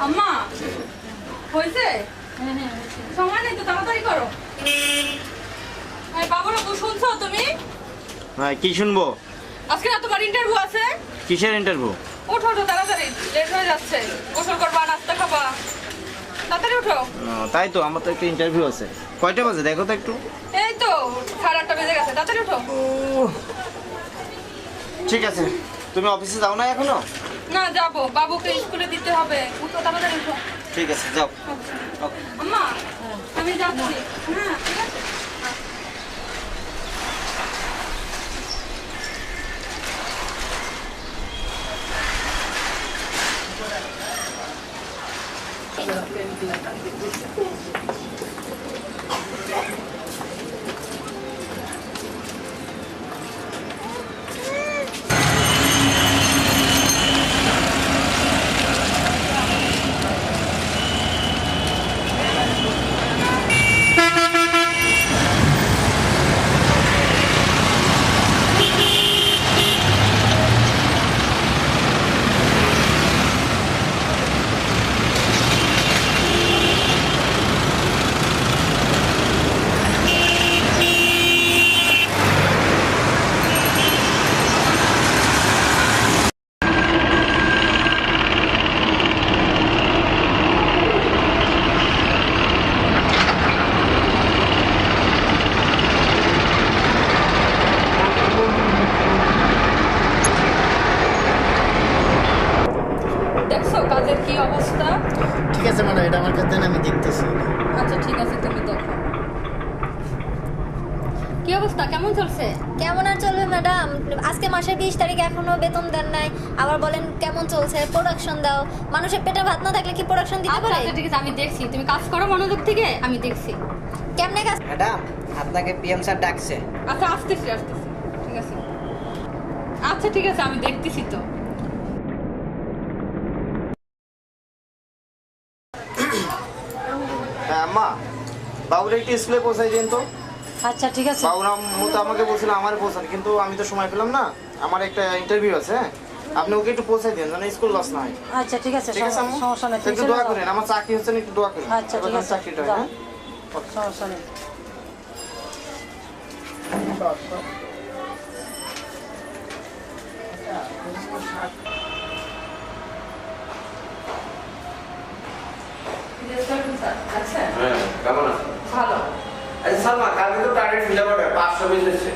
আম্মা হয়েছে? সময় নেই তো, তাড়াতাড়ি করো। বাবুরা শুনছো তুমি? হ্যাঁ, কি শুনবো? আজকে না তোমার ইন্টারভিউ আছে। কিসের ইন্টারভিউ? ওঠো ওঠো তাড়াতাড়ি, লেট হয়ে যাচ্ছে। গোসল করবা, নাস্তা খাবা, তাড়াতাড়ি ওঠো। তাই তো, আমার তো একটা ইন্টারভিউ আছে। কয়টা বাজে দেখো তো একটু। এই তো 8:30 বেজে গেছে, তাড়াতাড়ি ওঠো। ঠিক আছে, তুমি অফিসে যাও না এখনো? না যাবো, বাবুকে স্কুলে দিতে হবে। উঠো তাড়াতাড়ি উঠো। ঠিক আছে, যাও। আম্মা আমি যাচ্ছি। হ্যাঁ ঠিক আছে। দেখছো কাজের কি অবস্থা? ঠিক আছে ম্যাডাম, এটা আমার কাছে দেন, আমি দেখতেছি। আচ্ছা ঠিক আছে, তুমি দেখো। কি অবস্থা, কেমন চলছে? কেমন আর চলবে ম্যাডাম, আজকে মাসের 20 তারিখ এখনো বেতন দেন নাই, আবার বলেন কেমন চলছে, প্রোডাকশন দাও। মানুষের পেটে ভাত না থাকলে কি প্রোডাকশন দিতে আচ্ছা পারে? আচ্ছা ঠিক আছে, আমি দেখছি। তুমি কাজ করো মনোযোগ থেকে, আমি দেখছি। কেমনে কাজ? ম্যাডাম, আপনাকে পিএম স্যার ডাকছে। আচ্ছা আসতেছি আসতেছি, ঠিক আছে। আচ্ছা ঠিক আছে, আমি দেখতেছি তো। হ্যাঁ আম্মা, বাবুর একটু স্কুলে পৌঁছাই দিন তো। আচ্ছা ঠিক আছে। বাবুর আম্মু তো আমাকে বলছিল আমার পৌঁছান, কিন্তু আমি তো সময় পেলাম না। আমার একটা ইন্টারভিউ আছে, হ্যাঁ। আপনি ওকে একটু পৌঁছাই দিন যেন স্কুল লস না হয়। আচ্ছা ঠিক আছে, ঠিক আছে আম্মু, সমস্যা নেই। একটু দোয়া করেন, আমার চাকরি হচ্ছে না, একটু দোয়া করেন। আচ্ছা ঠিক আছে, চাকরিটা, যাও। হ্যাঁ। সমস্যা নেই। হ্যাঁ, কেমন আছেন? ভালো। আচ্ছা সালমা, কালকে তো টার্গেট ফিল আপ হবে 500 পিস এসেছে।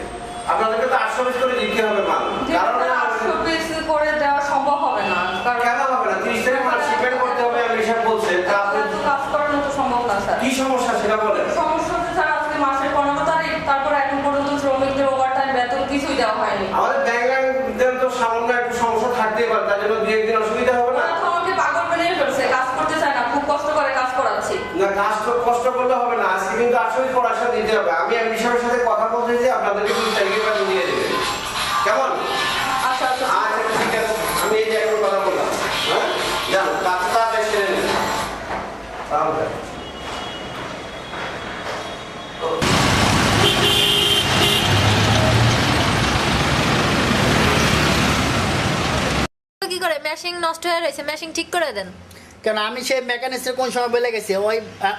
আপনাদেরকে তো 800 পিস করে দিতে হবে মাল। কারণ 800 পিস করে দেওয়া সম্ভব হবে না, কারণ কেন হবে না? 30 টাকা মাল শিপমেন্ট করতে হবে, আমি হিসাব বলছি। তা আপনি এত কাজ করানো তো সম্ভব না স্যার। কি সমস্যা সেটা বলেন। সমস্যা হচ্ছে স্যার, আজকে মাসের 15 তারিখ, তারপর এখন পর্যন্ত শ্রমিকদের ওভারটাইম বেতন কিছুই দেওয়া হয়নি। আমাদের ব্যাংকদের তো সামান্য একটু সমস্যা থাকতেই পারে, তার জন্য 2-1 দিন অসুবিধা হবে না। ওরা তো আমাকে পাগল বানিয়ে ফেলছে, কাজ করতে চায় না, খুব কষ্ট করে কাজ করাচ্ছি। না, কাজ তো কষ্ট করলে হবে না, আজকে কিন্তু 800 পিস পড়াশোনা দিতে হবে। আমি এমডি সাহেবের সাথে কথা বলতে যে আপনাদেরকে 2 তারিখের পর দিয়ে দেবেন। কেমন? আচ্ছা আচ্ছা আচ্ছা ঠিক আছে, আমি এই জায়গায় কথা বললাম। হ্যাঁ, জানো কাজটা তাড়াতাড়ি সেরে নেন। তাহলে করে ম্যাশিং নষ্ট হয়ে রয়েছে, ম্যাশিং ঠিক করে দেন। কেন আমি সেই মেকানিক্সের কোন সময় বলে গেছি,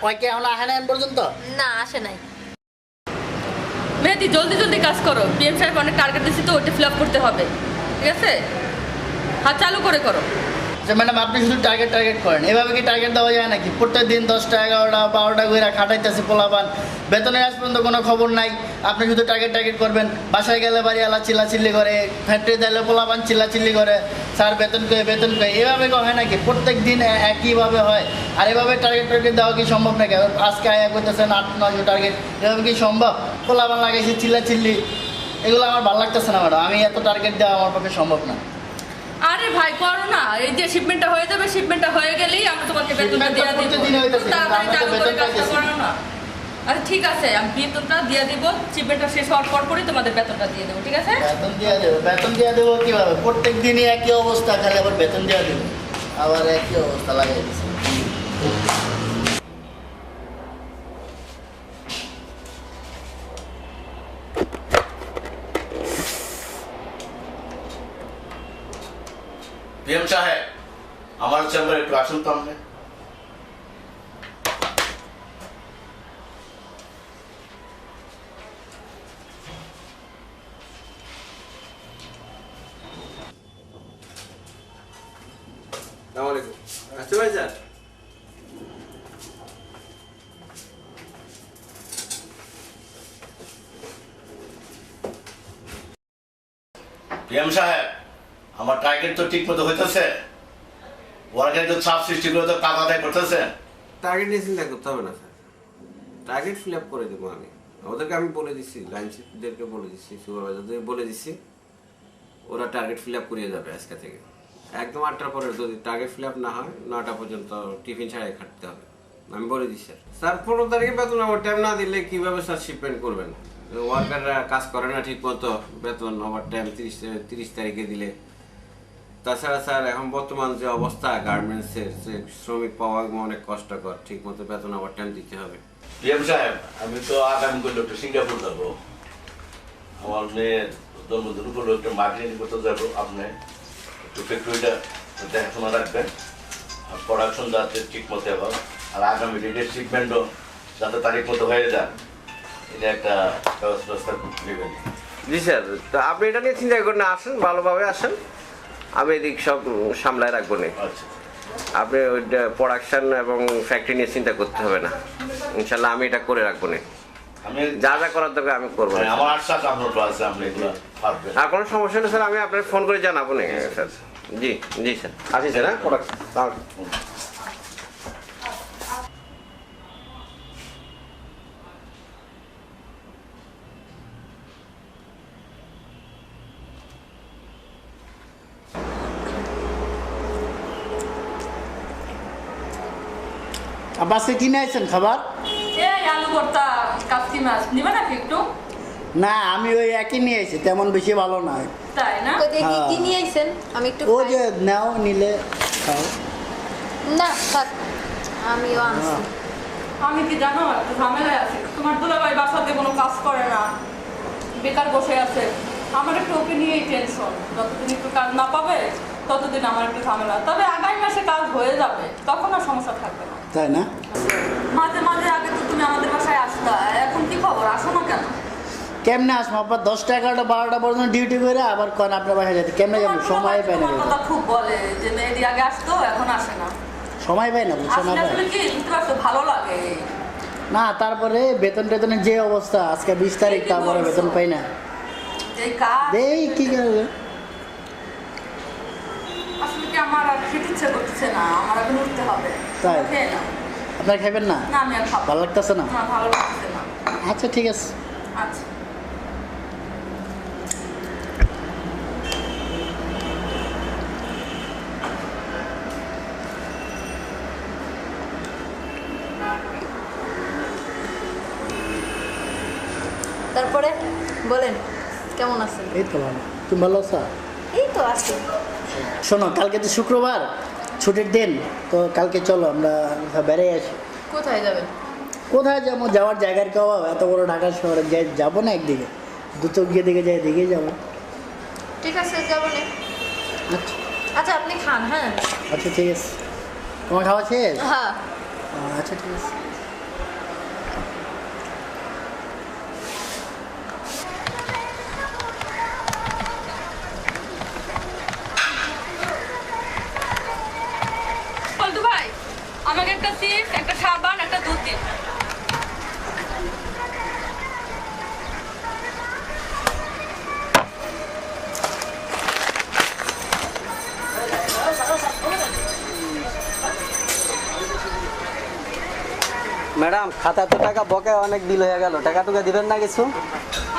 ওই কে এখন আহে না এখন পর্যন্ত? না আসে নাই। মেহেদি জলদি জলদি কাজ করো, পিএম সাহেব অনেক টার্গেট দিচ্ছি তো ওইটা ফিল আপ করতে হবে, ঠিক আছে? হাত চালু করে করো। ম্যাডাম আপনি শুধু টার্গেট করেন, এভাবে কি টার্গেট দেওয়া যায় নাকি? প্রত্যেক দিন 10টা 11টা 12টা করে খাটাইতেছে পোলাপান, বেতনের আজ পর্যন্ত কোনো খবর নাই। আপনি শুধু টার্গেট করবেন, বাসায় গেলে বাড়িওয়ালা চিল্লাচিল্লি করে, ফ্যাক্টরি দিলে পোলাপান চিল্লাচিল্লি করে, স্যার বেতন করে এভাবে হয় নাকি? প্রত্যেক দিন একইভাবে হয়। আর এভাবে টার্গেট দেওয়া কি সম্ভব নাকি? আজকে আয়া করতেছেন 8-9 টার্গেট, এভাবে কি সম্ভব? পোলাপান লাগাইছে চিল্লাচিল্লি, এগুলো আমার ভালো লাগতেছে না ম্যাডাম। আমি এত টার্গেট দেওয়া আমার পক্ষে সম্ভব না। আরে ভাই করো না, এই যে শিপমেন্টটা হয়ে যাবে, শিপমেন্টটা হয়ে গেলেই আমরা তোমাকে বেতনটা দিয়ে দিব। প্রতিদিন হইতেছে, তাড়াতাড়ি চালু করে কাজটা পাইতেছি। করো না। আচ্ছা ঠিক আছে, আমি বেতনটা দিয়ে দিব, শিপমেন্টটা শেষ হওয়ার পরই তোমাদের বেতনটা দিয়ে দেবো, ঠিক আছে? বেতন দিয়ে দেবো কিভাবে? প্রত্যেক দিনই একই অবস্থা, খালি আবার বেতন দিয়ে দেবো, আবার একই অবস্থা লাগাই দিচ্ছে। পিএম সাহেব আমার চেম্বারে একটু আসুন তো আপনি। আসসালামু আলাইকুম। আসতে ভাই স্যার? পিএম সাহেব আমার টার্গেট তো ঠিক মতো হইতেছে, ওরা কিন্তু চাপ সৃষ্টি করে তো কাজ আদায় করতেছে। টার্গেট নিয়ে চিন্তা করতে হবে না স্যার, টার্গেট ফিল আপ করে দেবো আমি। ওদেরকে আমি বলে দিচ্ছি, লাইনশিপদেরকে বলে দিচ্ছি, সুপারভাইজারদের বলে দিচ্ছি, ওরা টার্গেট ফিল আপ করিয়ে যাবে আজকে থেকে। একদম 8টার পরে যদি টার্গেট ফিল আপ না হয় 9টা পর্যন্ত টিফিন ছাড়াই খাটতে হবে, আমি বলে দিচ্ছি স্যার। স্যার 15 তারিখে বেতন ওভার টাইম না দিলে কীভাবে স্যার শিপমেন্ট করবেন? ওয়ার্কাররা কাজ করে না ঠিক মতো, বেতন ওভার টাইম 30 তারিখে দিলে। তাছাড়া স্যার এখন বর্তমান যে অবস্থা গার্মেন্টসের, যে শ্রমিক পাওয়া অনেক কষ্টকর, ঠিক মতো বেতন ওভার টাইম দিতে হবে। পিএম সাহেব আমি তো আগামী করলে একটু সিঙ্গাপুর যাবো, আমার মেয়ের জন্মদিন উপলক্ষে মার্কেটিং করতে যাবো। আপনি একটু ফ্যাক্টরিটা দেখাশোনা রাখবেন, আর প্রোডাকশন যাতে ঠিক মতো হয়, আর আগামী ডেটের শিপমেন্টও যাতে তারিখ মতো হয়ে যায়, এটা একটা ব্যবস্থা নেবেন। জি স্যার, তো আপনি এটা নিয়ে চিন্তা করেন না, আসেন ভালোভাবে আসেন, আমি এদিক সব সামলায় রাখবো না। আচ্ছা আপনি ওইটা প্রোডাকশন এবং ফ্যাক্টরি নিয়ে চিন্তা করতে হবে না, ইনশাল্লাহ আমি এটা করে রাখবো না। আমি যা যা করার দরকার আমি করবো না। আমার আশ্বাস আপনার তো আছে, আপনি এগুলো পারবেন। আর কোনো সমস্যা নেই স্যার, আমি আপনাকে ফোন করে জানাবো না স্যার। জি জি স্যার, আসি স্যার। হ্যাঁ প্রোডাকশন বাসে কিনে আইছেন খাবার? এই আলু ভর্তা, কাচ্চি মাছ নিবে নাকি একটু? না আমি ওই একই নিয়ে আইছি, তেমন বেশি ভালো নয়। তাই না? তো দেখি হ্যাঁ। কি নিয়ে আইছেন, আমি একটু ও খাই। যে নাও নিলে খাও। না থাক, আমিও আনছি। আমি কি জানো একটু ঝামেলায় আছি, তোমার দুলাভাই বাসাতে কোনো কাজ করে না, বেকার বসে আছে, আমার একটু ওকে নিয়েই টেনশন। যতদিন একটু কাজ না পাবে ততদিন আমার একটু ঝামেলা। তবে আগামী মাসে কাজ হয়ে যাবে, তখন আর সমস্যা থাকবে না। তাই না? মাঝে মাঝে আগে তো তুমি আমাদের বাসায় আসতা, এখন কি খবর, আসো না কেন? কেমনে আসবো আবার? 10টা 11টা 12টা পর্যন্ত ডিউটি করে আবার কন আপনার বাসায় যেতে, কেমনে যাবো? সময় পাই না, তোমার কথা খুব বলে যে মেয়েদি আগে আসতো, এখন আসে না। সময় পাই না, বুঝছো না আসলে ভাই? আসলে কি বুঝতে পারছো, ভালো লাগে। না তারপরে বেতন টেতনের যে অবস্থা, আজকে 20 তারিখ, তারপরে বেতন পাই না। যে কাজ দেই কি করবে? আসলে কি আমার আর খেতে ইচ্ছে করতেছে না, আমার এখন উঠতে হবে। তাই? খেয়ে নাও। আপনার খাবেন না? না আমি আর খাবো ভালো লাগতেছে না? না, ভালো লাগছে না। আচ্ছা ঠিক আছে। আচ্ছা তারপরে বলেন কেমন আছেন? এই তো ভালো। তুমি ভালো আছো? এই তো আছি। শোনো কালকে তো শুক্রবার, ছুটির দিন, তো কালকে চলো আমরা বেড়ে আসি। কোথায় যাবেন? কোথায় যাবো? যাওয়ার জায়গার কেউ এত বড় ঢাকা শহরে যাবো না একদিকে, দুটো গিয়ে দিকে যাই, দিকেই যাবো। ঠিক আছে যাবো না। আচ্ছা আচ্ছা আপনি খান, হ্যাঁ। আচ্ছা ঠিক আছে, তোমার খাওয়া শেষ? হ্যাঁ। আচ্ছা ঠিক আছে। বলতু ভাই, আমাকে একটা চিপস, একটা সাবান, একটা দুধ দিন। ম্যাডাম খাতা তো টাকা বকে অনেক বিল হয়ে গেল, টাকা টুকা দিবেন না কিছু?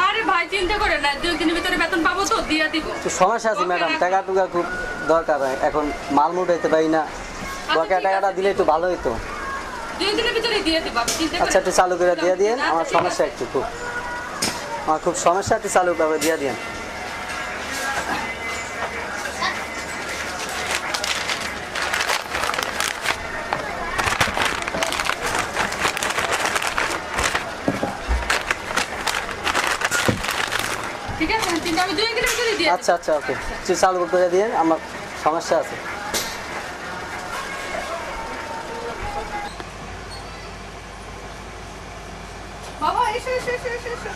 আরে ভাই চিন্তা করে না, 2 দিনের ভিতরে বেতন পাবো তো, দিয়ে দিব। একটু সমস্যা আছে ম্যাডাম, টাকা টুকা খুব দরকার, এখন মাল মুটাইতে পারি না, বকে ঠিক টাকাটা আছে, দিলে একটু ভালো হতো। 2 দিনের ভিতরে দিয়ে দিব, আপনি চিন্তা আচ্ছা একটু চালু করে দিয়ে দিন, আমার আচ্ছা, ঠিক সমস্যা আছে। একটু খুব, আমার খুব সমস্যা, একটু চালু করে দিয়ে দিন। ঠিক আছে, চিন্তা, আমি 2 দিনের ভিতরে দিয়ে আচ্ছা আচ্ছা ওকে, একটু চালু করে দিয়ে আমার সমস্যা আছে। বাবা এসো এসো এসো এসো এসো।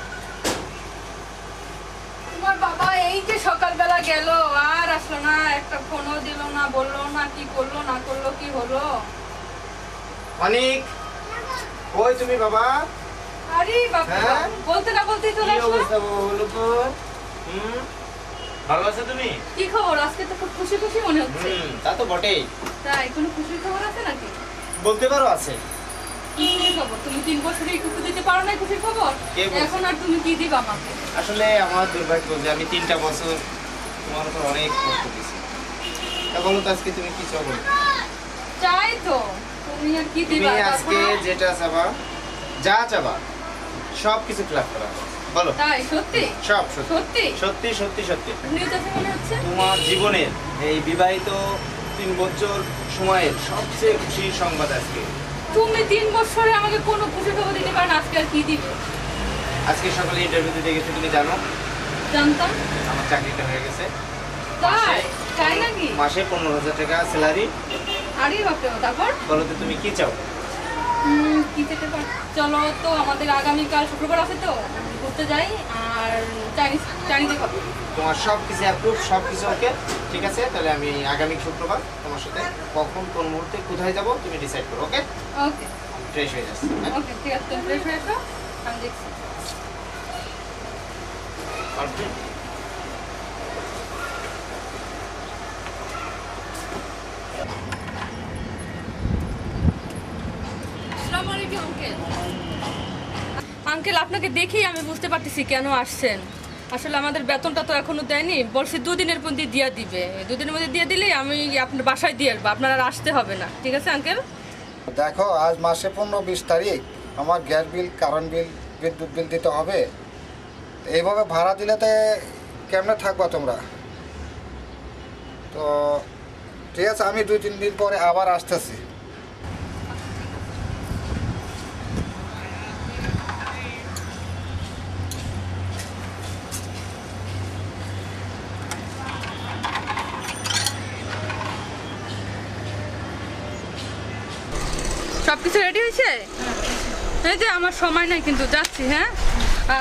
তোমার বাবা এই যে সকালবেলা গেল, আর আসলো না, একটা ফোনও দিল না, বললো না কি করলো না করলো, কি হলো। অনেক কই তুমি বাবা? আরে বাবা, হ্যাঁ? বলতে না বলতেই চলে কি আসলো। অবস্থা বলো তো? ভালো আছো তুমি? কি খবর? আজকে তো খুব খুশি খুশি মনে হচ্ছে। তা তো বটেই। তাই কোনো খুশির খবর আছে নাকি? বলতে পারো আছে। কি খুশির খবর? তুমি 3 বছরে একটু দিতে পারো না খুশির খবর? কে বলছে? এখন আর তুমি কি দিবা আমাকে? আসলে আমার দুর্ভাগ্য যে আমি 3টা বছর তোমার উপর অনেক কষ্ট দিয়েছি। তা বলো তো আজকে তুমি কি চাও বলো? চাই তো, তুমি আর কি তুমি দিবা? আজকে তারপর- যেটা চাবা, যা চাবা সব কিছু ফিল করা হবে। বলো। তাই সত্যি? সব সত্যি সত্যি? সত্যি সত্যি সত্যি। নিউজ আছে মনে হচ্ছে? তোমার জীবনের এই বিবাহিত 3 বছর সময়ের সবচেয়ে খুশির সংবাদ আজকে। তুমি 3 বছরে আমাকে কোনো খুশির খবর দিতে পারো না, আজকে আর কি দিবে? আজকে সকালে ইন্টারভিউ দিতে গেছে, তুমি জানো জানতাম। আমার চাকরিটা হয়ে গেছে। তাই? তাই নাকি? মাসে 15,000 টাকা স্যালারি। আরে বাপরে, তারপর? বলো তো তুমি কি চাও? কি খেতে পার? চলো তো, আমাদের আগামীকাল শুক্রবার আছে তো, ঘুরতে যাই, আর চাইনিজে খাবো। তোমার সব কিছু অ্যাপ্রুভ, সব কিছু ওকে, ঠিক আছে? তাহলে আমি আগামী শুক্রবার তোমার সাথে কখন কোন মুহূর্তে কোথায় যাব তুমি ডিসাইড করো, ওকে? ওকে ফ্রেশ হয়ে যাচ্ছে, হ্যাঁ? ওকে, ঠিক আছে, তুমি ফ্রেশ হয়ে এসো, আমি দেখছি। Perfect. আসসালামু আলাইকুম আঙ্কেল। আঙ্কেল, আপনাকে দেখেই আমি বুঝতে পারতেছি কেন আসছেন। আসলে আমাদের বেতনটা তো এখনো দেয়নি, বলছি 2 দিনের মধ্যে দিয়ে দিবে। 2 দিনের মধ্যে দিয়ে দিলেই আমি আপনার বাসায় দিয়ে আসবো, আপনার আর আসতে হবে না। ঠিক আছে আঙ্কেল? দেখো, আজ মাসে 15-20 তারিখ, আমার গ্যাস বিল, কারেন্ট বিল, বিদ্যুৎ বিল দিতে হবে। এইভাবে ভাড়া দিলে তো কেমনে থাকবা তোমরা? তো ঠিক আছে, আমি 2-3 দিন পরে আবার আসতেছি। সব কিছু রেডি হয়েছে? এই যে আমার সময় নাই কিন্তু, যাচ্ছি। হ্যাঁ,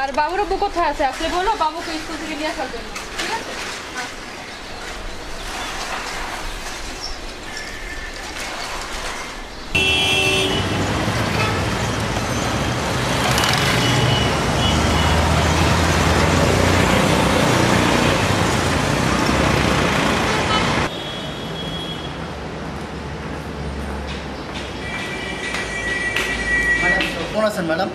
আর বাবুর আব্বু কোথায় আছে? আসলে বলো বাবুকে স্কুল থেকে নিয়ে আসার জন্য, ঠিক আছে? কেমন আছেন ম্যাডাম?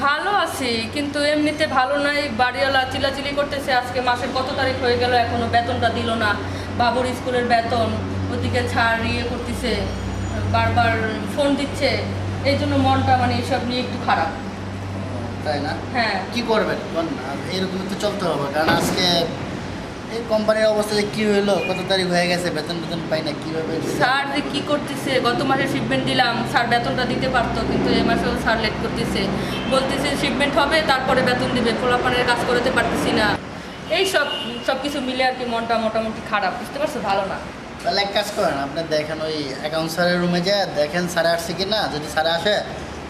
ভালো আছি, কিন্তু এমনিতে ভালো নাই। বাড়িওয়ালা চিলাচিলি করতেছে, আজকে মাসের কত তারিখ হয়ে গেল এখনো বেতনটা দিল না। বাবুর স্কুলের বেতন, ওদিকে ছাড় ইয়ে করতেছে, বারবার ফোন দিচ্ছে। এই জন্য মনটা মানে এইসব নিয়ে একটু খারাপ। তাই না? হ্যাঁ, কি করবেন বলেন? আর এরকমই তো চলতে হবে, কারণ আজকে এই কোম্পানির অবস্থা যে কী হইলো, কত তারিখ হয়ে গেছে, বেতন পাই না, কীভাবে? স্যার যে কী করতেছে, গত মাসে শিপমেন্ট দিলাম, স্যার বেতনটা দিতে পারতো, কিন্তু এ মাসেও স্যার লেট করতেছে। বলতেছে শিপমেন্ট হবে তারপরে বেতন দিবে, পোলাপানের কাজ করতে পারতেছি না। এই সব কিছু মিলে আর কি মনটা মোটামুটি খারাপ, বুঝতে পারছো? ভালো না। তাহলে এক কাজ করেন, আপনি দেখেন ওই অ্যাকাউন্ট স্যারের রুমে যায় দেখেন স্যারে আসছে কি না। যদি স্যারে আসে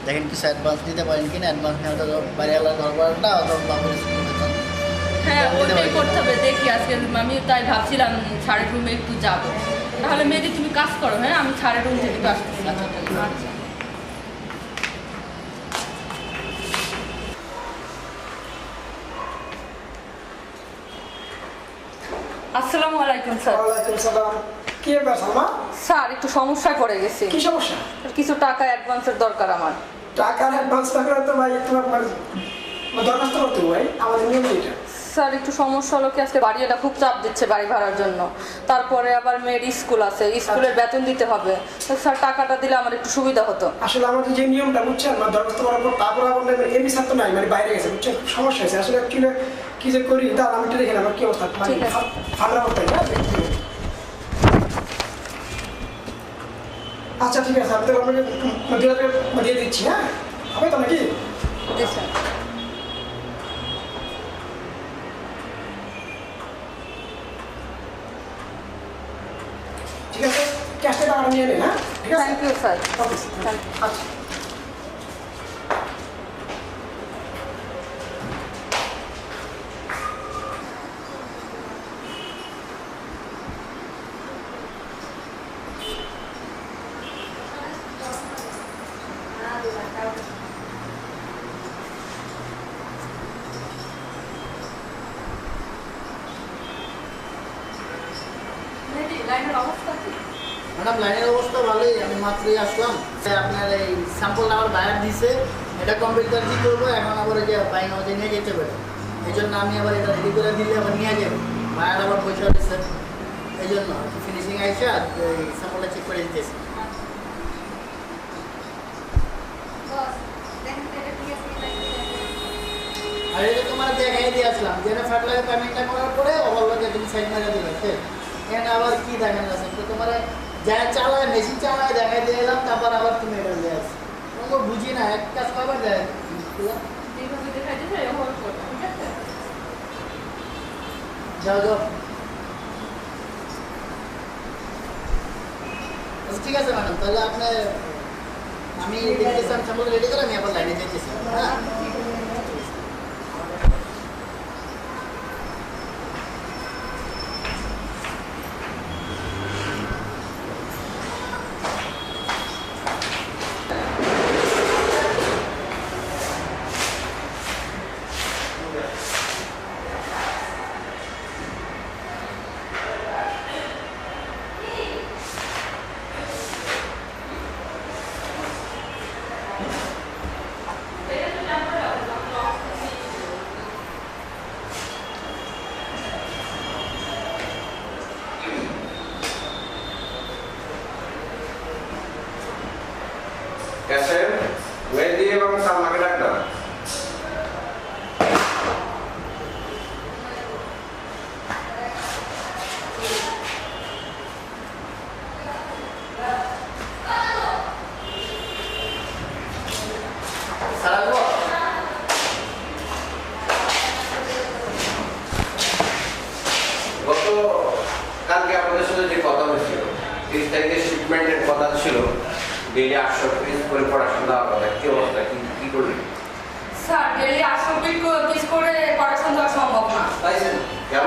দেখেন কিছু অ্যাডভান্স নিতে পারেন কিনা। অ্যাডভান্স নেওয়া তো বাড়িওয়ালা দরকারটা অথবা বাবুর স্কুল বেতন। হ্যাঁ ওইটাই করতে হবে। দেখি আজকে আমি তাই ভাবছিলাম ছাড়ের রুমে একটু যাবো। তাহলে মেয়েদি তুমি কাজ করো, হ্যাঁ আমি ছাড়ের রুম থেকে একটু আসতেছি। আচ্ছা। আসসালামু আলাইকুম স্যার। ওয়ালাইকুম সালাম। কি ব্যাপার সালমা? স্যার একটু সমস্যায় পড়ে গেছি। কি সমস্যা? কিছু টাকা অ্যাডভান্সের দরকার আমার। টাকার অ্যাডভান্স টাকা তো ভাই তোমার দরখাস্ত করতে হবে ভাই, আমাদের নিয়ম এটা। স্যার একটু সমস্যা হলো কি আজকে বাড়িটা খুব চাপ দিচ্ছে বাড়ি ভাড়ার জন্য। তারপরে আবার মেয়ের স্কুল আছে, স্কুলের বেতন দিতে হবে। তো স্যার টাকাটা দিলে আমার একটু সুবিধা হতো। আসলে আমাদের যে নিয়মটা বুঝছেন, মানে দরখাস্ত করার পর তারপর আবার এমনি ছাত্র নাই, মানে বাইরে গেছে বুঝছেন, খুব সমস্যা হয়েছে। আসলে অ্যাকচুয়ালি কি যে করি তা আমি একটু দেখে নেব কি অবস্থা, মানে ঠিক আছে। ফান্ডা করতে হয় না। আচ্ছা ঠিক আছে, আমি তো আপনাকে 2,000 টাকা দিয়ে দিচ্ছি। হ্যাঁ হবে তো নাকি? জি স্যার। ঠিক আছে, ক্যাশে টাকাটা নিয়ে নেন। হ্যাঁ ঠিক আছে, thank you sir. Okay thank you. আচ্ছা। মেয়েদি লাইনের অবস্থা কি? ম্যাডাম লাইনের অবস্থা ভালোই, আমি মাত্রই আসলাম। আপনার এই স্যাম্পল আমার বায়ার দিছে, এটা কম্পিউটার কি করবো এখন আবার যে বাইন ওদের নিয়ে যেতে পারে। এই জন্য আমি আবার এটা রেডি করে দিলে আবার নিয়ে যাবো। বায়ার আবার পয়সা দিচ্ছে, এই জন্য ফিনিশিং আইসা এই স্যাম্পলটা চেক করে দিতেছি। আর এটা তোমার দেখাই দিয়ে আসলাম, যেটা ফার্টিলাইজার পেমেন্টটা করার পরে বললো যে তুমি সাইড মেরে দিলে। এখানে আবার কি দেখানো আছে, তো তোমার যা চালায় মেশিন চালায় দেখাই দিয়ে এলাম, তারপর আবার তুমি এটা দিয়ে আসো। তোমাকে বুঝি না, এক কাজ করবার দেয় যেভাবে দেখাই দিয়েছে এভাবে করবে, ঠিক আছে? যাও যাও। আচ্ছা, ঠিক আছে ম্যাডাম, তাহলে আপনার আমি দেখতেছি, আমি সামনে রেডি করে আমি আবার লাইনে যেতেছি। হ্যাঁ ক্যাশে মেহেদি এবং সালমাকে ডাকলাম। সারাবো। গত কালকে আপনাদের সাথে যে কথা হয়েছিল, 30 তারিখে শিপমেন্টের কথা ছিল, ডেইলি 800 পিস করে পড়াশোনা দেওয়ার কথা, কি অবস্থা, কি করলেন? স্যার ডেলি 800 পিস করে পড়াশোনা দেওয়া সম্ভব না। কেন?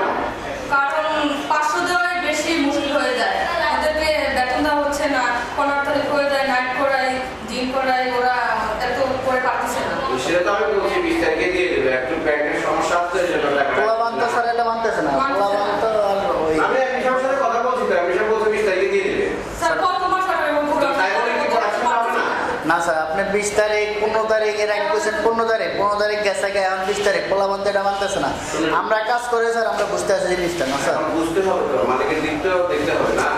কারণ 500 দেওয়াই বেশি মুশকিল হয়ে যায়। ওদেরকে বেতন দেওয়া হচ্ছে না, 15 তারিখ হয়ে যায়, নাইট করাই, দিন করাই, ওরা এত করে পারতেছে না। সেটা তো আমি বলছি 20 তারিখে দিয়ে দেবে, একটু ব্যাংকের সমস্যা আছে এই জন্য টাকা। পোলা বানতে স্যার এটা মানতেছে না, পোলা বানতে আর ওই আমি এমনির সাথে কথা বলছি তো, এমনি বলছে 20 তারিখে দিয়ে দেবে। স্যার কত মাস আর এবং পুরো তাই বলে কি পড়াশোনা হবে না? না স্যার, আপনি 20 তারিখ 15 তারিখ এর আগে বলছেন, 15 তারিখ গেছে আগে, এখন 20 তারিখ পোলা বানতে এটা মানতেছে না। আমরা কাজ করে স্যার, আমরা বুঝতে আছি জিনিসটা না স্যার। এখন বুঝতে হবে তো, মালিকের দিকটাও দেখতে হবে না।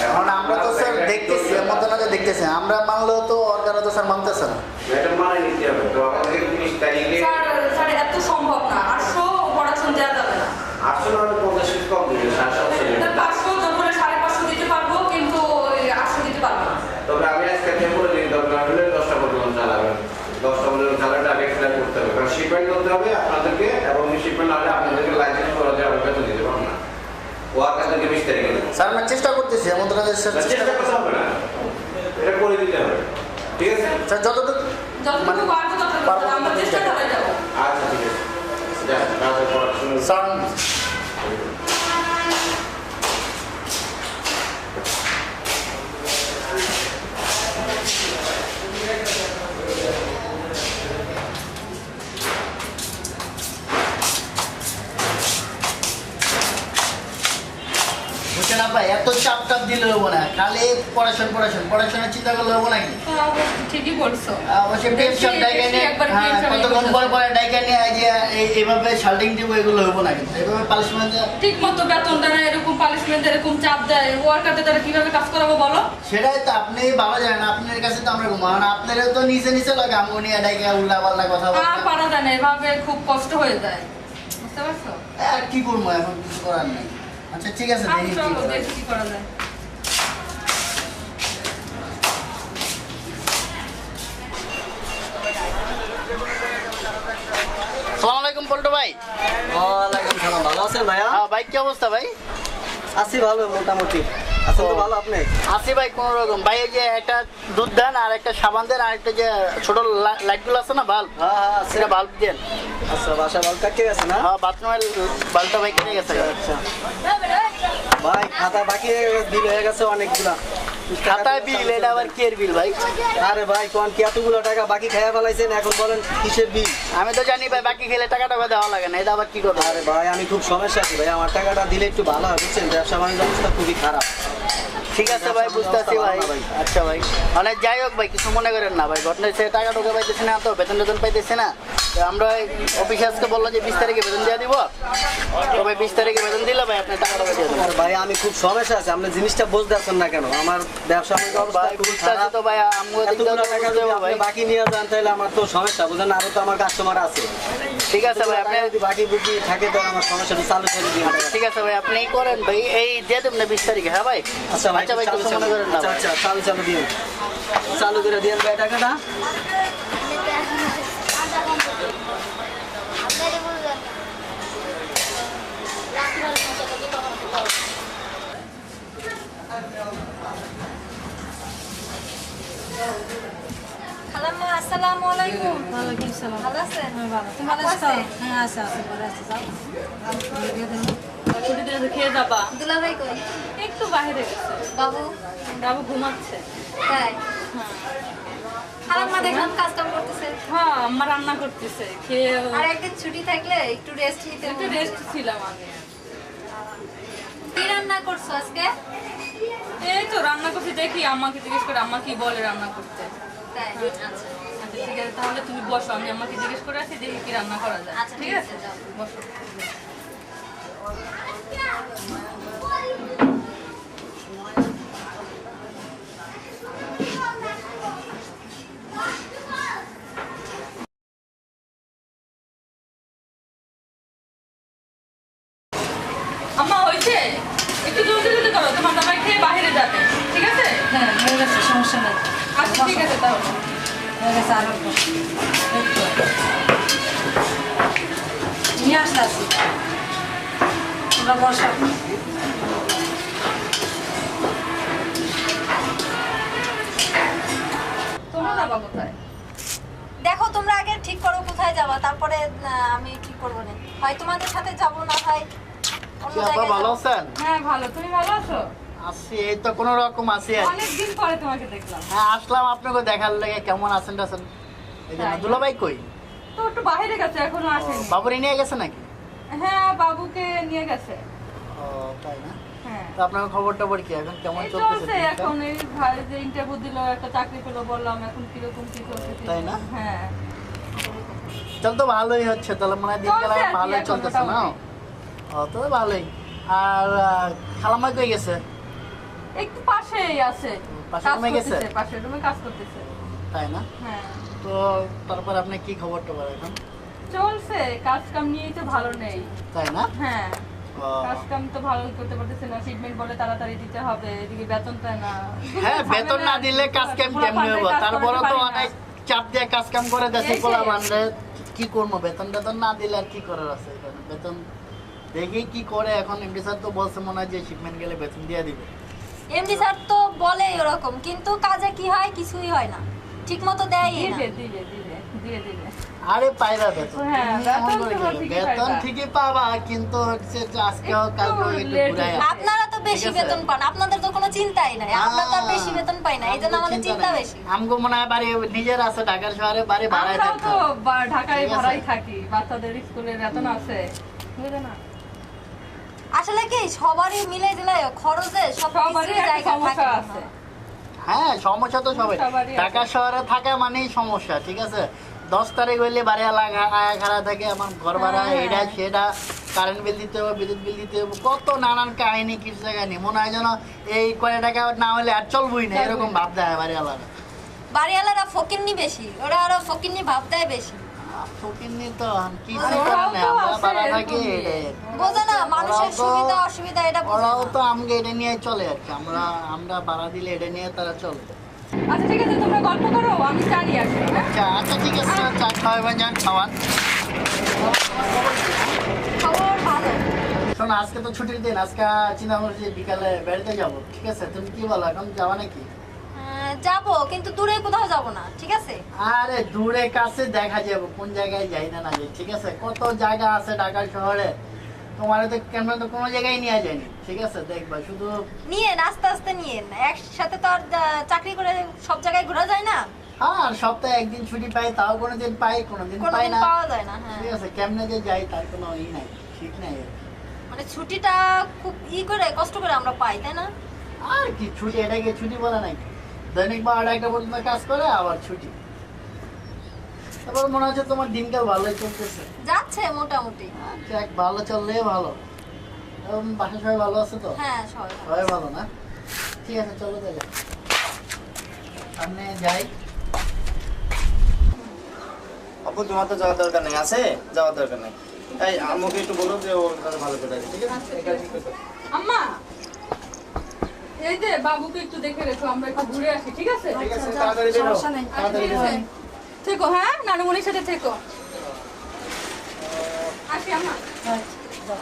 এখন আমরা তো স্যার দেখতেছি, এমন তো না যে দেখতেছি, আমরা মানলেও তো ওরা তো স্যার মানতেছে না। এটা মানে নিতে হবে তো, আমাদের 20 তারিখে স্যার এত সম্ভব না, 800 পড়াশোনা দেওয়া যাবে না। 800 না 50 পিস কম দিবে, 700 500 যখন 550 দিতে পারবো, কিন্তু 800 দিতে পারবো না। তবে আমি আজকে থেকে বলে দিই, দরকার হলে 10টা পর্যন্ত চালাবেন। 10টা পর্যন্ত চালাটা আগে ফিল করতে হবে, কারণ শিপমেন্ট করতে হবে আপনাদেরকে, এবং শিপমেন্ট না হলে আপনাদেরকে লাইসেন্স করা যাবে, বেতন দিতে পারবো না। ও আপনাদেরকে 20 তারিখে দেবো। স্যার আমরা চেষ্টা করতেছি আমাদের কাছে স্যার চেষ্টা করতে হবে না, এটা করে দিতে হবে, ঠিক আছে? স্যার যতটুকু যতটুকু পারবো ততটুকু আমরা চেষ্টা করে যাবো। আচ্ছা ঠিক আছে, যা কাজে পড়াশোনা স্যার বুঝছেন আপা, এত চাপ টাপ দিলে হবো না, খালি পড়াশোনার চিন্তা করলে হবো নাকি? ঠিকই বলছো। অবশ্যই টেনশন ডাইকা নিয়ে কতক্ষণ পরে ডাইকা নিয়ে এই যে এইভাবে শাল্টিং দিব, এগুলো হবো না কিন্তু এইভাবে পানিশমেন্ট ঠিক মতো বেতন দেয় না, এরকম পানিশমেন্ট এরকম চাপ দেয়, ওয়ার্কারদের দ্বারা কিভাবে কাজ করাবো বলো? সেটাই তো আপনি ভালো জানেন, আপনার কাছে তো আমরা ঘুমান, আপনারও তো নিচে লাগে আমনিয়া ডাইকা উল্টা পাল্টা কথা বলতে। আর পারা যায় না, এভাবে খুব কষ্ট হয়ে যায়, বুঝতে পারছো? আর কি করবো এখন, কিছু করার নেই। আচ্ছা ঠিক আছে, দেখি কি চলো করা যায়। দেখি কি করা যায়। আসসালামু আলাইকুম পল্টু ভাই। ওয়ালাইকুম সালাম, ভালো আছেন ভাইয়া? হ্যাঁ ভাই, কি অবস্থা ভাই? আছি ভালো মোটামুটি। আছেন তো ভালো আপনি? আসি ভাই কোন রকম। ভাই এই যে একটা দুধ দেন আর একটা সাবান দেন আর একটা যে ছোট লাইটগুলো আছে না বাল্ব, হ্যাঁ সেটা বাল্ব দেন। আচ্ছা, বাসা বালটা কে গেছে না? হ্যাঁ বাথরুমের বাল্বটা ভাই কিনে গেছে। আচ্ছা ভাই, খাতা বাকি বিল হয়ে গেছে অনেকগুলা। খাতায় বিল, এটা আবার কি এর বিল ভাই? আরে ভাই কোন কি এতগুলো টাকা বাকি খাইয়া ফেলাইছেন, এখন বলেন কিসের বিল? আমি তো জানি ভাই বাকি খেলে টাকা দেওয়া লাগে না, এটা আবার কি করবো? আরে ভাই আমি খুব সমস্যা আছি ভাই, আমার টাকাটা দিলে একটু ভালো হয় বুঝছেন, ব্যবসা বাণিজ্য অবস্থা খুবই খারাপ। ঠিক আছে ভাই, বুঝতেছি ভাই। আচ্ছা ভাই, মানে যাই হোক ভাই, কিছু মনে করেন না ভাই, ঘটনা হচ্ছে টাকা ঢোকা পাইতেছে না, তো বেতন পাইতেছে না। তো আমরা অফিস আজকে বললো যে 20 তারিখে বেতন দিয়ে দিব, তো ভাই 20 তারিখে বেতন দিলে ভাই আপনি টাকা দিয়ে দেবেন। আর ভাই আমি খুব সমস্যা আছে, আপনি জিনিসটা বুঝতে পারছেন না কেন? আমার ব্যবসা বাণিজ্য অবস্থা ভাই খুবই বুঝতেছি খারাপ। তো ভাই, আমগো এতগুলো টাকা যদি ভাই। আপনি বাকি নিয়ে যান তাহলে আমার তো সমস্যা, বুঝেন, আরো তো আমার কাস্টমার আছে। ঠিক আছে ভাই, আপনি যদি বাকি বুকি থাকে তো আমার সমস্যাটা চালু করে দিন। ঠিক আছে ভাই, আপনি এই করেন ভাই, এই দিয়ে দেবেন না 20 তারিখে। হ্যাঁ ভাই, আচ্ছা ভাই, আচ্ছা ভাই, চালু কিছু মনে করেন না আচ্ছা ভাই। আচ্ছা, চালু দিন, চালু করে দিন ভাই টাকাটা। খালাম্মা আসসালামু আলাইকুম। ওয়ালাইকুম সালাম। ভালো আছেন? তুমি ভালো আছো? হ্যাঁ আছি ভালো আছি। যাও ছুটি দিনে খেয়ে যাবা? দুলাভাই কই? একটু বাইরে গেছে, বাবু? বাবু ঘুমাচ্ছে। তাই? হ্যাঁ খালাম্মা দেখলাম কাজ কাম করতেছে। হ্যাঁ, আম্মা রান্না করতেছে, খেয়ে আর একদিন ছুটি থাকলে একটু রেস্ট নিতে একটু হবে। রেস্ট ছিলাম আমি। কি রান্না করছো আজকে? এই তো রান্না করতে দেখি, আম্মাকে জিজ্ঞেস করে আম্মা কি বলে রান্না করতে। তাই? আচ্ছা। আচ্ছা ঠিক আছে, তাহলে তুমি বসো, আমি আম্মাকে জিজ্ঞেস করে আসি, দেখি কি রান্না করা যায়। আচ্ছা, ঠিক আছে, যাও। বসো। আম্মা হয়েছে, একটু জলদি করো, তোমার দাবাই খেয়ে বাইরে যাবে। ঠিক আছে? হ্যাঁ হয়ে গেছে, সমস্যা নাই। আচ্ছা ঠিক আছে তাহলে। হয়ে গেছে, আর অল্প। নিয়ে আসতে আসি তোমরা বসো। তোমরা যাবা কোথায়? দেখো তোমরা আগে ঠিক করো কোথায় যাবা, তারপরে আমি ঠিক করবো না। হয় তোমাদের সাথে যাবো, না হয় অন্য কি আপা জায়গায় ভালো যাবো। আছেন? হ্যাঁ ভালো, তুমি ভালো আছো? আছি, এই তো কোনো রকম আছি আর কি। অনেকদিন পরে তোমাকে দেখলাম। হ্যাঁ আসলাম আপনাকে দেখার লেগে, কেমন আছেন টাছেন এই জন্য। তাই? দুলাভাই কই? তো একটু বাইরে গেছে, এখনো আসেনি। বাবুরি নিয়ে গেছে নাকি? হ্যাঁ বাবুকে নিয়ে গেছে। ও তাই না? হ্যাঁ তো আপনার খবর টবর কি এখন, কেমন এই চলতেছে চলছে দিনকাল? এখন, এই ভাই যে ইন্টারভিউ দিল, একটা চাকরি পেলো, বললাম এখন কিরকম কি চলছে। তাই না? হ্যাঁ চল তো ভালোই হচ্ছে তাহলে, মনে হয় দিনকাল চলছে আর কি ভালোই এখন চলতেছে না? মোটামুটি। ও তো ভালোই। আর খালাম্মা কই গেছে? একটু পাশেই আছে, পাশের কাজ রুমে গেছে? করতেছে, পাশের রুমে কাজ করতেছে। তাই না? হ্যাঁ তো তারপর আপনি কি খবর টবর এখন? চলছে, কাজ কাম নিয়েই তো ভালো নেই। তাই না? হ্যাঁ ও, কাজ কাম তো ভালো করতে পারতেছে না, ট্রিটমেন্ট বলে তাড়াতাড়ি দিতে হবে, এদিকে বেতন পায় না। হ্যাঁ বেতন না দিলে কাজ কাম কেমনে হবো? তারপরে তো অনেক চাপ দিয়ে কাজ কাম করে দেশে এই যে। পোলা বান্ধে, কি করবো? বেতন না দিলে আর কি করার আছে এখানে? বেতন দেখি কি করে। এখন এমডি স্যার তো বলছে মনে হয় যে শিপমেন্ট গেলে বেতন দিয়ে দিবে। এমডি স্যার তো বলে এরকম, কিন্তু কাজে কি হয়? কিছুই হয় না, ঠিক মতো দেয় না। দিয়ে দিবে। আরে পাইবা বেতন, হ্যাঁ, তুমি বেতন এমন করে তো গেলে। ঠিকই বেতন পাইবা। ঠিকই পাবা, কিন্তু হচ্ছে যে আজকে হোক কালকে হোক একটু late ঘুরাই হবে। আসো। আপনারা তো বেশি ঠিক আছে? বেতন পান, আপনাদের তো কোনো চিন্তাই নাই। আমরা তো আর বেশি বেতন পাই না, এই জন্য আমাদের চিন্তা বেশি। আমগো মনে হয় বাড়ি নিজের আছে, ঢাকার শহরে বাড়ি ভাড়ায় আমরাও থাকতে তো হয়। ঢাকায় ঠিক আছে? ভাড়াই থাকি, বাচ্চাদের স্কুলে বেতন আছে, বুঝলে না? আসলে কি সবারই মিলে দিলে খরচে সব সবারই কিছুই একটা জায়গা সমস্যা থাকে আছে। না। হ্যাঁ, সমস্যা তো সবাই। সবারই আছে। ঢাকা শহরে থাকা মানেই সমস্যা, ঠিক আছে? 10 তারিখ হইলে বাড়ি আয়া খাড়া থাকে, আমার ঘর ভাড়া হ্যাঁ। এটা সেটা, কারেন্ট বিল দিতে হবে, বিদ্যুৎ বিল দিতে হবে, কত নানান কাহিনী কিছু জায়গায় নেই। মনে হয় যেন এই কয় টাকা না হলে আর চলবই না, এরকম ভাব দেয় বাড়িওয়ালারা। বাড়িওয়ালারা ফকিন্নি বেশি, ওরা আরো ফকিন্নি ভাব দেয় বেশি। ফকিন্নি তো কিছু ওরাও করে না, তো আমরা আছে ভাড়া থাকি এরকমই। এটাই। বোঝে না মানুষের ওরাও তো- সুবিধা অসুবিধা, এটা বোঝে ওরাও না। তো আমাকে এটা নিয়ে চলে আর কি, আমরা ভাড়া দিলে এটা নিয়ে তারা চলে। আচ্ছা ঠিক আছে, তোমরা গল্প করো, আমি চারি আসি। হ্যাঁ, আচ্ছা ঠিক আছে, চা খাওয়াবেন, যান খাওয়ান। খবর ভালো। শোনো, আজকে তো ছুটির দিন, আজকে চিন্তা করছি বিকালে বেড়াতে যাবো, ঠিক আছে? তুমি কি বলো, এখন যাবা নাকি? যাবো, কিন্তু দূরে কোথাও যাবো না, ঠিক আছে? আরে দূরে কাছে দেখা যাবে, কোন জায়গায় যাই না যাই, ঠিক আছে? কত জায়গা আছে ঢাকা শহরে, তোমার তো কেন তো কোনো জায়গায় নিয়ে যায়নি, ঠিক আছে? দেখবা শুধু নিয়ে আস্তে আস্তে নিয়ে, একসাথে তো আর চাকরি করে সব জায়গায় ঘোরা যায় না, আর সপ্তাহে একদিন ছুটি পাই, তাও কোনোদিন পাই, কোনোদিন পাই কোনোদিন না, পাওয়া যায় না। হ্যাঁ, ঠিক আছে? কেমনে যে যাই তার কোনো ই নাই, ঠিক নাই। মানে ছুটিটা খুব করে কষ্ট করে আমরা পাই, তাই না? আর কি ছুটি, এটাকে ছুটি বলে নাকি? দৈনিক 12টা পর্যন্ত কাজ করে আবার ছুটি। তারপর মনে হচ্ছে তোমার দিনকাল ভালোই চলতেছে। যাচ্ছে মোটামুটি। যাক, ভালো চললে ভালো। বাসা সবাই ভালো আছে তো? হ্যাঁ, সবাই ভালো। সবাই ভালো না? ঠিক আছে, চলো তাহলে সামনে যাই। আপু তোমার তো যাওয়ার দরকার নেই, আছে যাওয়ার দরকার নেই। এই আমাকে একটু বলো যে ওর কাছে ভালো করে আছে, ঠিক আছে? এটা ঠিক আছে। আম্মা, এই যে বাবুকে একটু দেখে রেখো, আমরা একটু ঘুরে আসি, ঠিক আছে? ঠিক আছে, তাড়াতাড়ি বেরো। সমস্যা নেই। আচ্ছা, তাড়াতাড়ি ঠিক বেরো। আছে। থেকো, হ্যাঁ, নানুমণির সাথে থেকো। আসি আম্মা। আচ্ছা।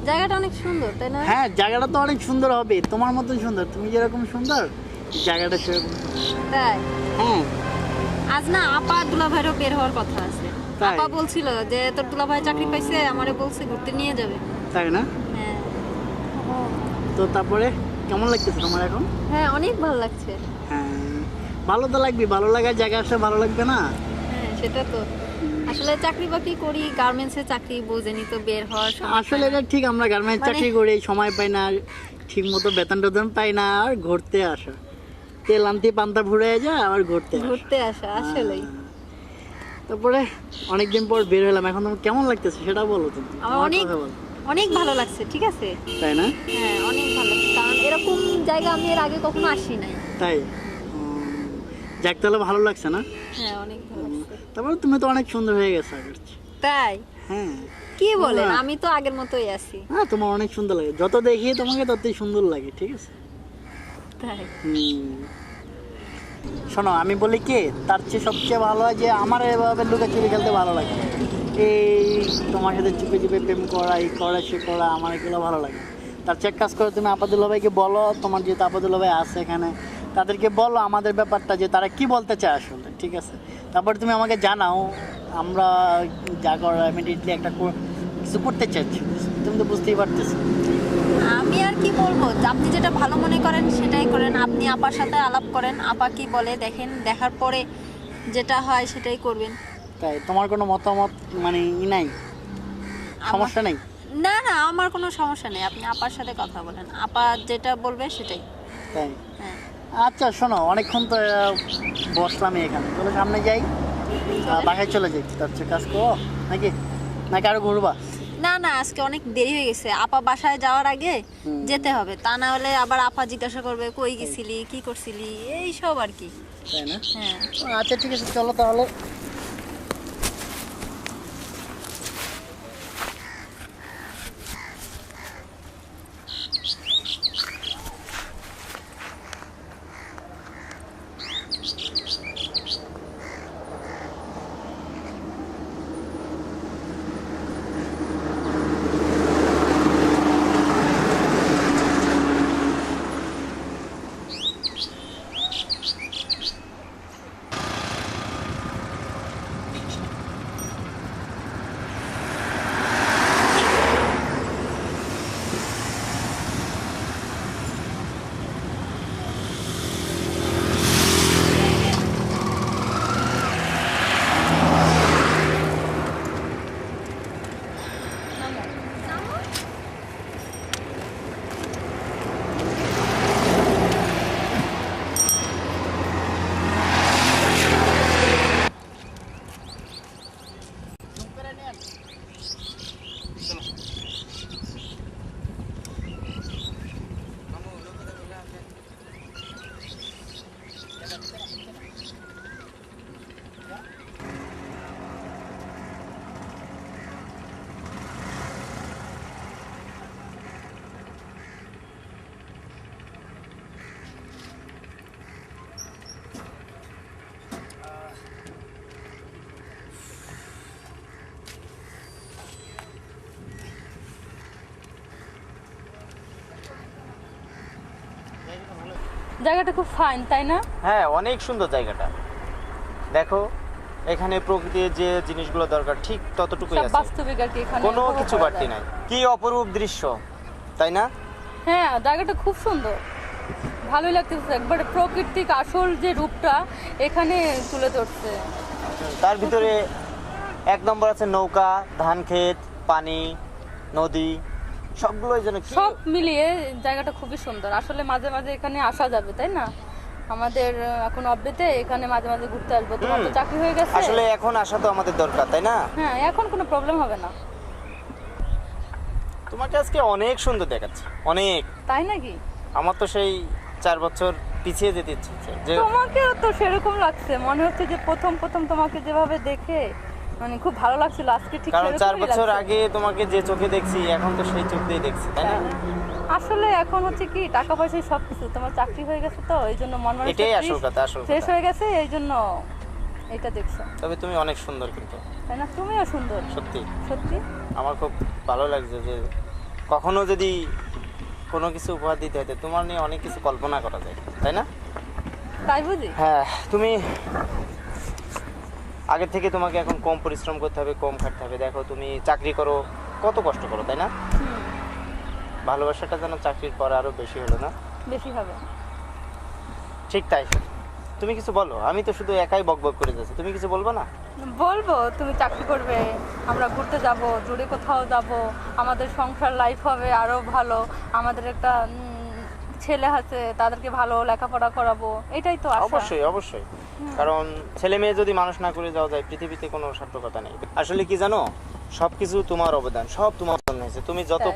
জায়গাটা অনেক সুন্দর তাই না? হ্যাঁ, জায়গাটা তো অনেক সুন্দর হবে, তোমার মতন সুন্দর, তুমি যেরকম সুন্দর জায়গাটা সেরকম সুন্দর। তাই হ্যাঁ, আজ না আপা দুলাভাইরও বের হওয়ার কথা আছে। তাই? আপা বলছিল যে তোর দুলাভাই চাকরি পাইছে, আমারে বলছে ঘুরতে নিয়ে যাবে। তাই না? হ্যাঁ তো তারপরে কেমন লাগতেছে তোমার এখন? হ্যাঁ অনেক ভালো লাগছে। হ্যাঁ, ভালো তো লাগবে, ভালো লাগার জায়গা আসলে ভালো লাগবে না? হ্যাঁ সেটা তো আসলে চাকরি বাকরি করি, গার্মেন্টসে চাকরি, বোঝেনি তো বের হওয়ার সময় আসলে পাই না। এটা ঠিক, আমরা গার্মেন্টস মানে- চাকরি করি, সময় পাই না, ঠিক মতো বেতন টেতন পাই না, আর ঘুরতে আসা, তেল আনতে পান্তা ভরে যায় আবার ঘুরতে আসা। ঘুরতে আসা আসলেই তারপরে অনেকদিন পর বের হলাম, এখন তোমার কেমন লাগতেছে সেটা বলো তুমি। আমার আমার অনেক কথা বলো। অনেক ভালো লাগছে। ঠিক আছে, তাই না? হ্যাঁ অনেক ভালো লাগছে, কারণ এরকম জায়গা আমি এর আগে কখনো আসি নাই। তাই যাক, তাহলে ভালো লাগছে না? হ্যাঁ অনেক ভালো লাগছে। তারপরে তুমি তো অনেক সুন্দর হয়ে গেছো আগের চেয়ে। তাই হ্যাঁ, কি বলেন? না। আমি তো আগের মতোই আছি। হ্যাঁ, তোমার অনেক সুন্দর লাগে, যত দেখি তোমাকে ততই সুন্দর লাগে। ঠিক আছে। তাই শোনো, আমি বলি কি, তার চেয়ে সবচেয়ে ভালো হয় যে আমার এভাবে লুকাচুরি খেলতে ভালো লাগে। এই তোমার সাথে চুপে চুপে প্রেম করা, এই করা সে করা, আমার এগুলো ভালো লাগে। তার চেক কাজ করে তুমি আপাদুল্লাহ ভাইকে বলো, তোমার যেহেতু আপাদুল্লাহ ভাই আছে এখানে, তাদেরকে বলো আমাদের ব্যাপারটা, যে তারা কি বলতে চায় আসলে। ঠিক আছে, তারপর তুমি আমাকে জানাও, আমরা যা করার ইমিডিয়েটলি একটা কিছু করতে চাচ্ছি। তুমি তো বুঝতেই পারতেছো। আমি আর কি বলবো, আপনি যেটা ভালো মনে করেন সেটাই করেন। আপনি আপার সাথে আলাপ করেন, আপা কি বলে দেখেন, দেখার পরে যেটা হয় সেটাই করবেন। তাই তোমার কোনো মতামত মানে নাই, সমস্যা নেই? না না, আমার কোনো সমস্যা নেই, আপনি আপার সাথে কথা বলেন, আপা যেটা বলবে সেটাই। তাই? হ্যাঁ আচ্ছা শোনো, অনেকক্ষণ তো বসলাম এখানে, চলো সামনে যাই, বাসায় চলে যাই। তার চেয়ে কাজ করো নাকি আরো ঘুরবা? না না, আজকে অনেক দেরি হয়ে গেছে, আপা বাসায় যাওয়ার আগে যেতে হবে, তা না হলে আবার আপা জিজ্ঞাসা করবে কই গেছিলি, কি করছিলি, এই সব আর কি। তাই না? হ্যাঁ আচ্ছা ঠিক আছে, চলো তাহলে। জায়গাটা খুব ফাইন তাই না? হ্যাঁ, অনেক সুন্দর জায়গাটা। দেখো, এখানে প্রকৃতির যে জিনিসগুলো দরকার ঠিক ততটুকুই সব আছে, বাস্তবিক আর কি, এখানে কোনো উপভোগ কিছু করা বাড়তি যায়। নাই। কি অপরূপ দৃশ্য, তাই না? হ্যাঁ, জায়গাটা খুব সুন্দর, ভালোই লাগতেছে, একবারে প্রাকৃতিক আসল যে রূপটা এখানে তুলে ধরছে। তার ভিতরে এক নম্বর আছে নৌকা, ধান ক্ষেত, পানি, নদী, সবগুলোই যেন কি সব মিলিয়ে জায়গাটা খুবই সুন্দর। আসলে মাঝে মাঝে এখানে আসা যাবে তাই না? আমাদের এখন অবডেতে এখানে মাঝে মাঝে ঘুরতে আসবো। তোমার তো চাকরি হয়ে গেছে, আসলে এখন আসা তো আমাদের দরকার, তাই না? হ্যাঁ, এখন কোনো প্রবলেম হবে না। তোমাকে আজকে অনেক সুন্দর দেখাচ্ছে, অনেক। তাই নাকি? আমার তো সেই 4 বছর পিছিয়ে যেতে ইচ্ছে হচ্ছে। যে তোমাকেও তো সেরকম লাগছে, মনে হচ্ছে যে প্রথম প্রথম তোমাকে যেভাবে দেখে মানে খুব ভালো লাগছিল, আজকে ঠিক কারণ 4 সেরকমই বছর লাগছে। আগে তোমাকে যে চোখে দেখছি, এখন তো সেই চোখ দিয়ে দেখছি, তাই না? আসলে এখন হচ্ছে কি, টাকা পয়সাই সবকিছু, তোমার চাকরি হয়ে গেছে তো এই জন্য মন মানে এটাই আসল কথা, আসল শেষ কথা। হয়ে গেছে, এই জন্য এটা দেখছো। তবে তুমি অনেক সুন্দর, কিন্তু তাই না? তুমিও সুন্দর, সত্যি সত্যি। আমার খুব ভালো লাগছে যে কখনো যদি কোনো কিছু উপহার দিতে হতো, তোমার নিয়ে অনেক কিছু কল্পনা করা যায়, তাই না? তাই বুঝি? হ্যাঁ, তুমি আগের থেকে তোমাকে এখন কম পরিশ্রম করতে হবে, কম খাটতে হবে। দেখো তুমি চাকরি করো, কত কষ্ট করো, তাই না? ভালোবাসাটা যেন চাকরির পর আরো বেশি হলো না? বেশি হবে। ঠিক তাই। তুমি কিছু বলো, আমি তো শুধু একাই বকবক করে যাচ্ছি, তুমি কিছু বলবো না? বলবো, তুমি চাকরি করবে, আমরা ঘুরতে যাব, দূরে কোথাও যাব, আমাদের সংসার লাইফ হবে আরো ভালো, আমাদের একটা ছেলে আছে, তাদেরকে ভালো লেখাপড়া করাবো, এটাই তো আশা। অবশ্যই অবশ্যই, কারণ ছেলে মেয়ে যদি মানুষ না করে যাওয়া যায়, পৃথিবীতে কোনো সার্থকতা নেই। আসলে কি জানো, সবকিছু তোমার অবদান, সব তোমার জন্য হয়েছে। তুমি যত